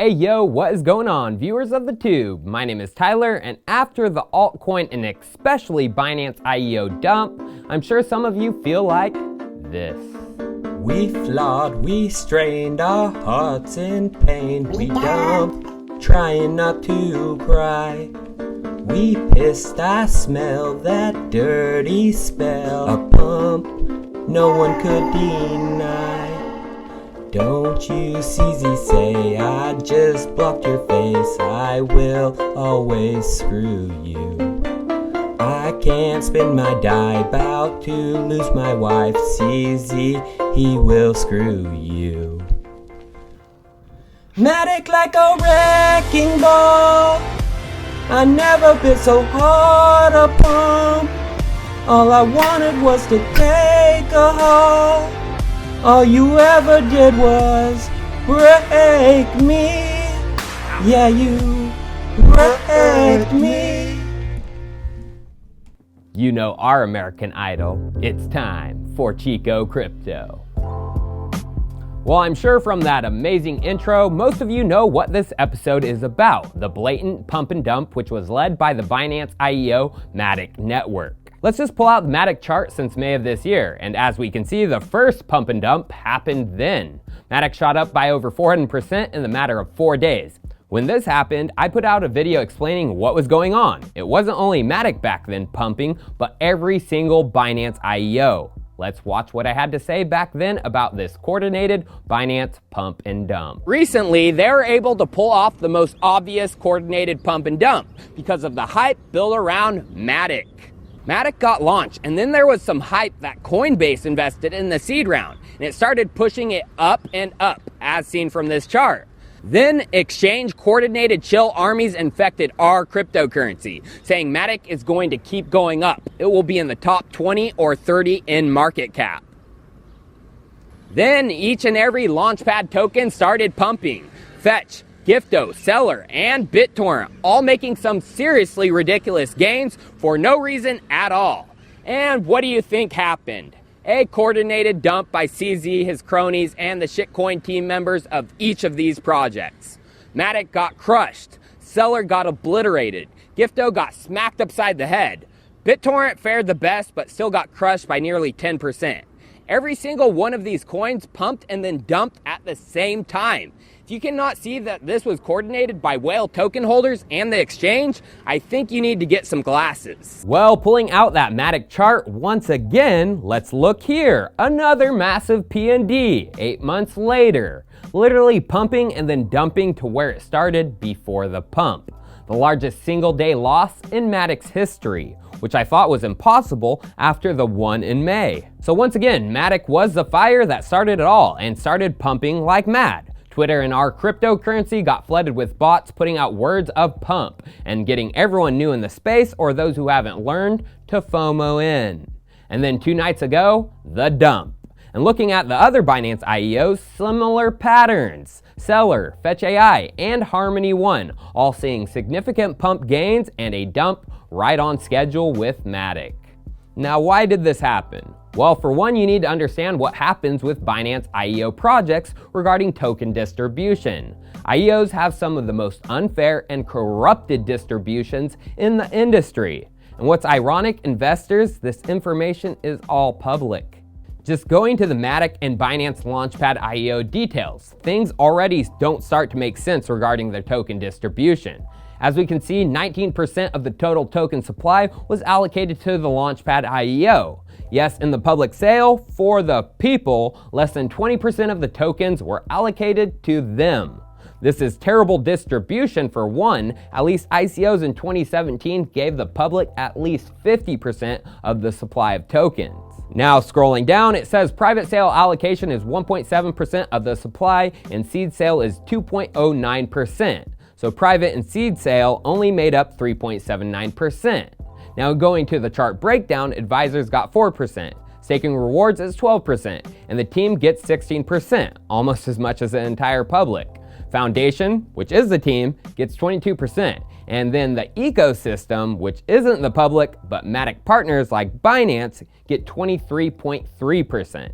Hey yo, what is going on, viewers of the tube? My name is Tyler, and after the altcoin and especially Binance IEO dump, I'm sure some of you feel like this. We flawed, we strained our hearts in pain. We dumped, trying not to cry. We pissed, I smell that dirty spell. A pump no one could deny. Don't you CZ say I just blocked your face. I will always screw you. I can't spend my die, bout to lose my wife. CZ, he will screw you. Matic like a wrecking ball. I never bit so hard a pump. All I wanted was to take a haul. All you ever did was break me. Yeah, you wrecked me. You know our American Idol. It's time for Chico Crypto. Well, I'm sure from that amazing intro, most of you know what this episode is about, the blatant pump and dump which was led by the Binance IEO Matic network. Let's just pull out the Matic chart since May of this year, and as we can see, the first pump and dump happened then. Matic shot up by over 400% in the matter of 4 days. When this happened, I put out a video explaining what was going on. It wasn't only Matic back then pumping, but every single Binance IEO. Let's watch what I had to say back then about this coordinated Binance pump and dump. Recently, they were able to pull off the most obvious coordinated pump and dump because of the hype built around Matic. Matic got launched, and then there was some hype that Coinbase invested in the seed round, and it started pushing it up and up, as seen from this chart. Then exchange coordinated chill armies infected our cryptocurrency, saying Matic is going to keep going up. It will be in the top 20 or 30 in market cap. Then each and every Launchpad token started pumping. Fetch, Gifto, Seller, and BitTorrent, all making some seriously ridiculous gains for no reason at all. And what do you think happened? A coordinated dump by CZ, his cronies, and the shitcoin team members of each of these projects. Matic got crushed. Seller got obliterated. Gifto got smacked upside the head. BitTorrent fared the best, but still got crushed by nearly 10%. Every single one of these coins pumped and then dumped at the same time. If you cannot see that this was coordinated by whale token holders and the exchange, I think you need to get some glasses. Well, pulling out that Matic chart once again, let's look here. Another massive PND 8 months later. Literally pumping and then dumping to where it started before the pump. The largest single day loss in Matic's history, which I thought was impossible after the one in May. So once again, Matic was the fire that started it all and started pumping like mad. Twitter and our cryptocurrency got flooded with bots putting out words of pump and getting everyone new in the space or those who haven't learned to FOMO in. And then 2 nights ago, the dump. And looking at the other Binance IEOs, similar patterns. Seller, Fetch AI, and Harmony One, all seeing significant pump gains and a dump right on schedule with Matic. Now, why did this happen? Well, for one, you need to understand what happens with Binance IEO projects regarding token distribution. IEOs have some of the most unfair and corrupted distributions in the industry. And what's ironic, investors, this information is all public. Just going to the Matic and Binance Launchpad IEO details, things already don't start to make sense regarding their token distribution. As we can see, 19% of the total token supply was allocated to the Launchpad IEO. Yes, in the public sale, for the people, less than 20% of the tokens were allocated to them. This is terrible distribution for one. At least ICOs in 2017 gave the public at least 50% of the supply of tokens. Now scrolling down, it says private sale allocation is 1.7% of the supply and seed sale is 2.09%. So private and seed sale only made up 3.79%. Now going to the chart breakdown, advisors got 4%, staking rewards is 12%, and the team gets 16%, almost as much as the entire public. Foundation, which is the team, gets 22%, and then the ecosystem, which isn't the public, but Matic partners like Binance, get 23.3%.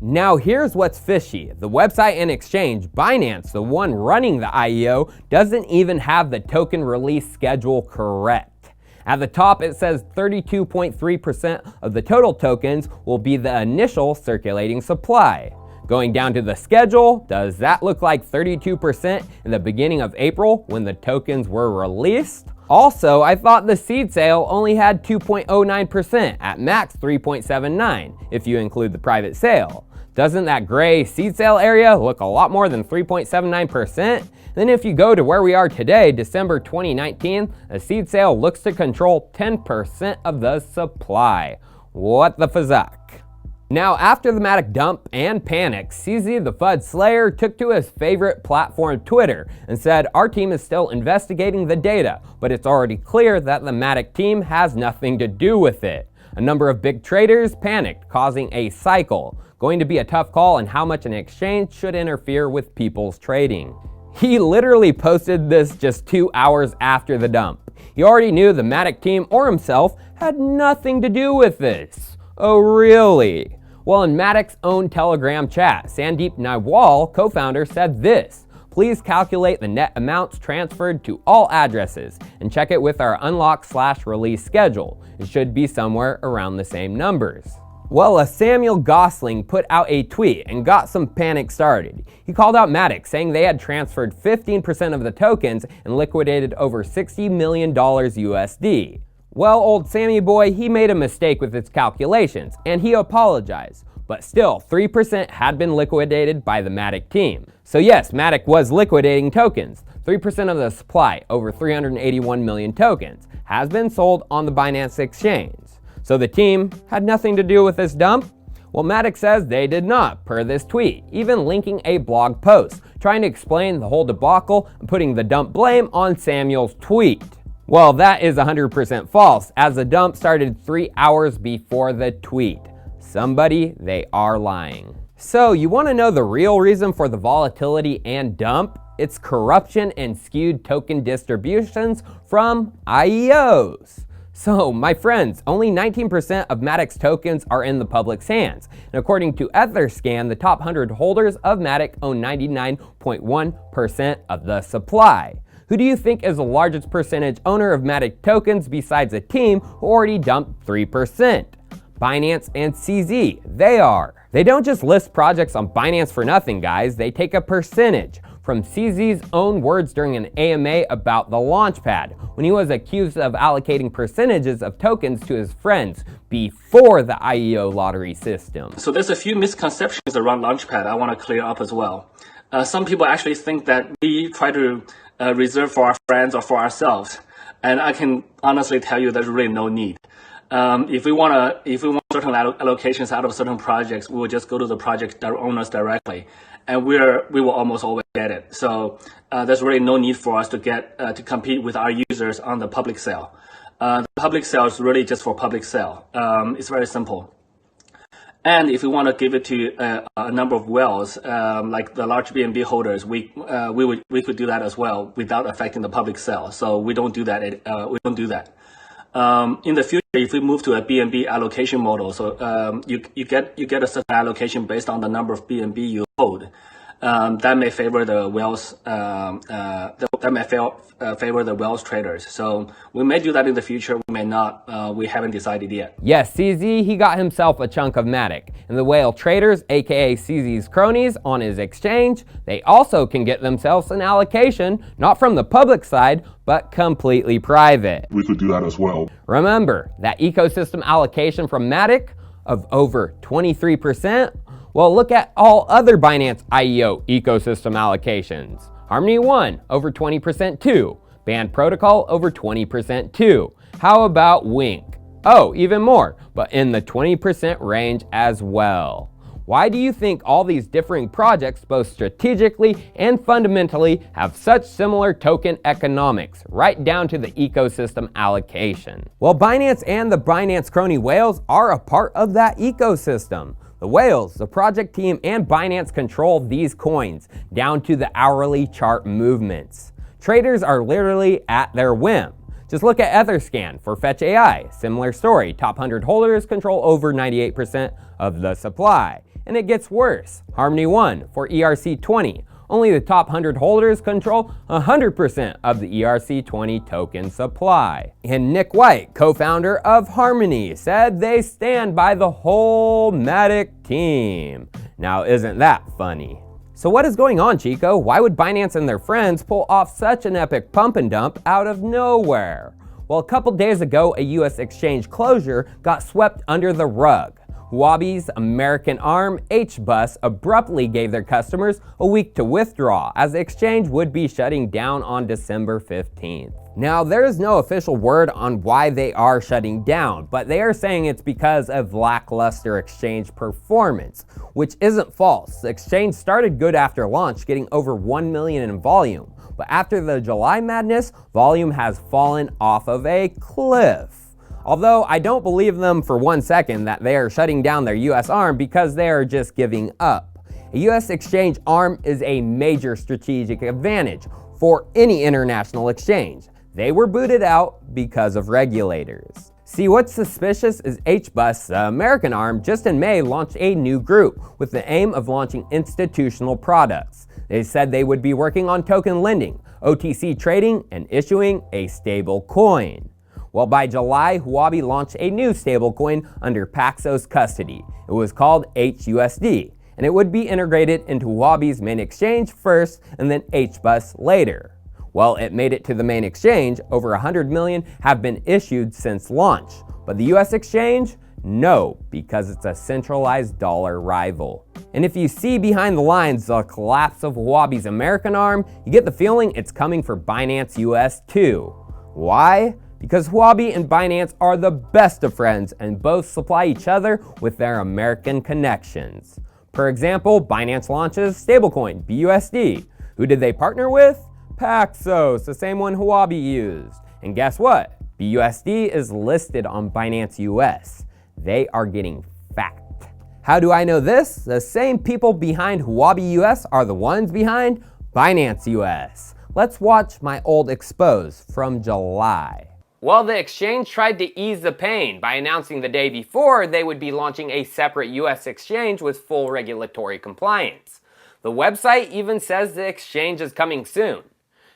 Now here's what's fishy. The website and exchange, Binance, the one running the IEO, doesn't even have the token release schedule correct. At the top it says 32.3% of the total tokens will be the initial circulating supply. Going down to the schedule, does that look like 32% in the beginning of April when the tokens were released? Also, I thought the seed sale only had 2.09%, at max 3.79 if you include the private sale. Doesn't that gray seed sale area look a lot more than 3.79%? Then if you go to where we are today, December 2019, a seed sale looks to control 10% of the supply. What the fuck? Now, after the Matic dump and panic, CZ the FUD Slayer took to his favorite platform, Twitter, and said, "Our team is still investigating the data, but it's already clear that the Matic team has nothing to do with it." A number of big traders panicked, causing a cycle. Going to be a tough call on how much an exchange should interfere with people's trading. He literally posted this just 2 hours after the dump. He already knew the Matic team or himself had nothing to do with this. Oh, really? Well, in Matic's own Telegram chat, Sandeep Nailwal, co-founder, said this: "Please calculate the net amounts transferred to all addresses and check it with our unlock/release schedule. It should be somewhere around the same numbers." Well, a Samuel Gosling put out a tweet and got some panic started. He called out Matic, saying they had transferred 15% of the tokens and liquidated over $60 million USD. Well, old Sammy boy, he made a mistake with his calculations, and he apologized. But still, 3% had been liquidated by the Matic team. So yes, Matic was liquidating tokens. 3% of the supply, over 381 million tokens, has been sold on the Binance exchange. So the team had nothing to do with this dump? Well, Matic says they did not, per this tweet, even linking a blog post, trying to explain the whole debacle and putting the dump blame on Samuel's tweet. Well, that is 100% false, as the dump started 3 hours before the tweet. Somebody, they are lying. So, you want to know the real reason for the volatility and dump? It's corruption and skewed token distributions from IEOs. So, my friends, only 19% of Matic's tokens are in the public's hands. And according to Etherscan, the top 100 holders of Matic own 99.1% of the supply. Who do you think is the largest percentage owner of Matic tokens besides a team who already dumped 3%? Binance and CZ, they are. They don't just list projects on Binance for nothing, guys. They take a percentage. From CZ's own words during an AMA about the Launchpad, when he was accused of allocating percentages of tokens to his friends before the IEO lottery system. So there's a few misconceptions around Launchpad I want to clear up as well. Some people actually think that we try to reserve for our friends or for ourselves, and I can honestly tell you there's really no need. If we want certain allocations out of certain projects, we will just go to the project owners directly, and we will almost always get it. So there's really no need for us to get to compete with our users on the public sale. The public sale is really just for public sale. It's very simple. And if we want to give it to a number of whales, like the large BNB holders, we could do that as well without affecting the public sale. So we don't do that. In the future, if we move to a BNB allocation model, so you get a certain allocation based on the number of BNB you hold. That may favor the whales. Favor the whales traders. So we may do that in the future. We may not. We haven't decided yet. Yes, CZ, he got himself a chunk of Matic. And the whale traders, aka CZ's cronies on his exchange, they also can get themselves an allocation, not from the public side, but completely private. We could do that as well. Remember, that ecosystem allocation from Matic of over 23%? Well, look at all other Binance IEO ecosystem allocations. Harmony 1, over 20% too. Band Protocol, over 20% too. How about Wink? Oh, even more, but in the 20% range as well. Why do you think all these differing projects, both strategically and fundamentally, have such similar token economics, right down to the ecosystem allocation? Well, Binance and the Binance crony whales are a part of that ecosystem. The whales, the project team, and Binance control these coins, down to the hourly chart movements. Traders are literally at their whim. Just look at Etherscan for Fetch AI. Similar story. Top 100 holders control over 98% of the supply. And it gets worse. Harmony One for ERC20. Only the top 100 holders control 100% of the ERC20 token supply. And Nick White, co-founder of Harmony, said they stand by the whole Matic team. Now, isn't that funny? So what is going on, Chico? Why would Binance and their friends pull off such an epic pump and dump out of nowhere? Well, a couple days ago, a US exchange closure got swept under the rug. Huobi's American arm, HBUS, abruptly gave their customers a week to withdraw, as the exchange would be shutting down on December 15th. Now, there is no official word on why they are shutting down, but they are saying it's because of lackluster exchange performance, which isn't false. The exchange started good after launch, getting over 1 million in volume, but after the July madness, volume has fallen off of a cliff. Although I don't believe them for 1 second that they are shutting down their US arm because they are just giving up. A US exchange arm is a major strategic advantage for any international exchange. They were booted out because of regulators. See, what's suspicious is HBUS, the American arm, just in May launched a new group with the aim of launching institutional products. They said they would be working on token lending, OTC trading, and issuing a stable coin. Well, by July, Huobi launched a new stablecoin under Paxos custody. It was called HUSD, and it would be integrated into Huobi's main exchange first and then HBUS later. Well, it made it to the main exchange. Over 100 million have been issued since launch. But the US exchange? No, because it's a centralized dollar rival. And if you see behind the lines the collapse of Huobi's American arm, you get the feeling it's coming for Binance US too. Why? Because Huobi and Binance are the best of friends and both supply each other with their American connections. For example, Binance launches stablecoin BUSD. Who did they partner with? Paxos, the same one Huobi used. And guess what? BUSD is listed on Binance US. They are getting fat. How do I know this? The same people behind Huobi US are the ones behind Binance US. Let's watch my old expose from July. Well, the exchange tried to ease the pain by announcing the day before they would be launching a separate US exchange with full regulatory compliance. The website even says the exchange is coming soon.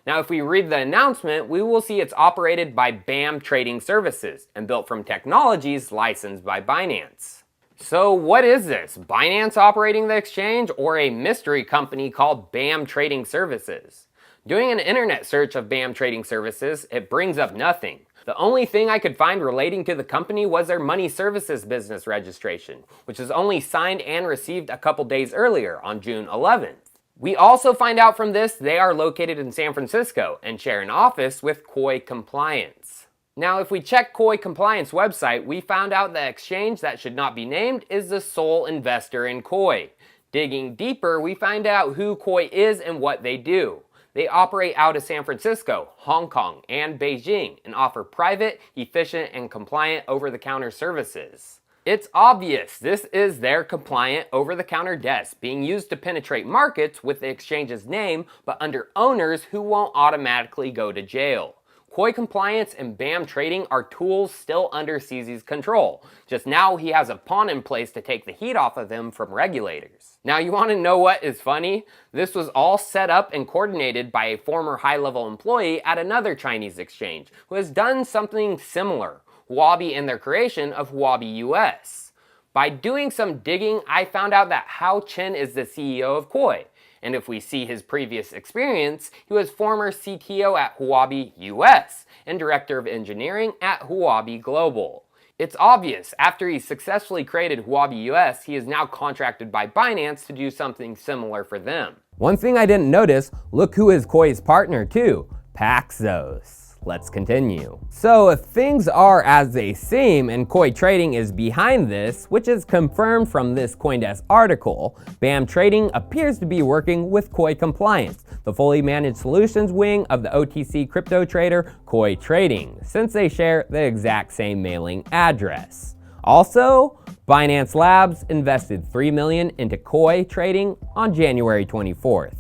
Now, if we read the announcement, we will see it's operated by BAM Trading Services and built from technologies licensed by Binance. So what is this? Binance operating the exchange or a mystery company called BAM Trading Services? Doing an internet search of BAM Trading Services, it brings up nothing. The only thing I could find relating to the company was their money services business registration, which was only signed and received a couple days earlier on June 11th. We also find out from this they are located in San Francisco and share an office with Koi Compliance. Now, if we check Koi Compliance website, we found out the exchange that should not be named is the sole investor in Koi. Digging deeper, we find out who Koi is and what they do. They operate out of San Francisco, Hong Kong, and Beijing and offer private, efficient, and compliant over-the-counter services. It's obvious this is their compliant over-the-counter desk being used to penetrate markets with the exchange's name, but under owners who won't automatically go to jail. Koi Compliance and BAM Trading are tools still under CZ's control. Just now he has a pawn in place to take the heat off of them from regulators. Now, you want to know what is funny? This was all set up and coordinated by a former high-level employee at another Chinese exchange who has done something similar, Huobi and their creation of Huobi US. By doing some digging, I found out that Hao Chen is the CEO of Koi. And if we see his previous experience, he was former CTO at Huobi US and Director of Engineering at Huobi Global. It's obvious, after he successfully created Huobi US, he is now contracted by Binance to do something similar for them. One thing I didn't notice, look who is Koi's partner too, Paxos. Let's continue. So if things are as they seem and Koi Trading is behind this, which is confirmed from this CoinDesk article, BAM Trading appears to be working with Koi Compliance, the fully managed solutions wing of the OTC crypto trader Koi Trading, since they share the exact same mailing address. Also, Binance Labs invested $3 million into Koi Trading on January 24th.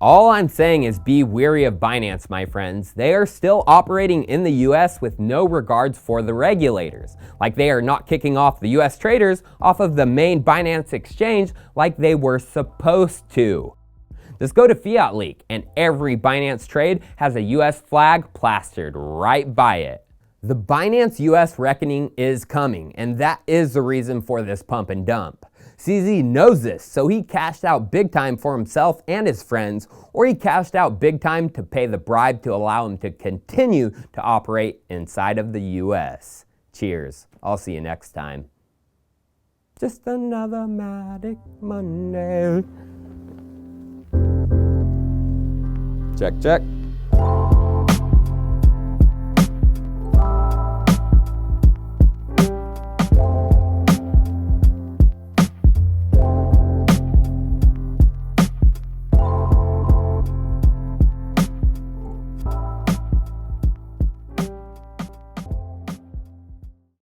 All I'm saying is be wary of Binance, my friends. They are still operating in the US with no regards for the regulators. Like they are not kicking off the US traders off of the main Binance exchange like they were supposed to. Just go to Fiat Leak and every Binance trade has a US flag plastered right by it. The Binance US reckoning is coming, and that is the reason for this pump and dump. CZ knows this, so he cashed out big time for himself and his friends, or he cashed out big time to pay the bribe to allow him to continue to operate inside of the US. Cheers. I'll see you next time. Just another Matic Monday. Check, check.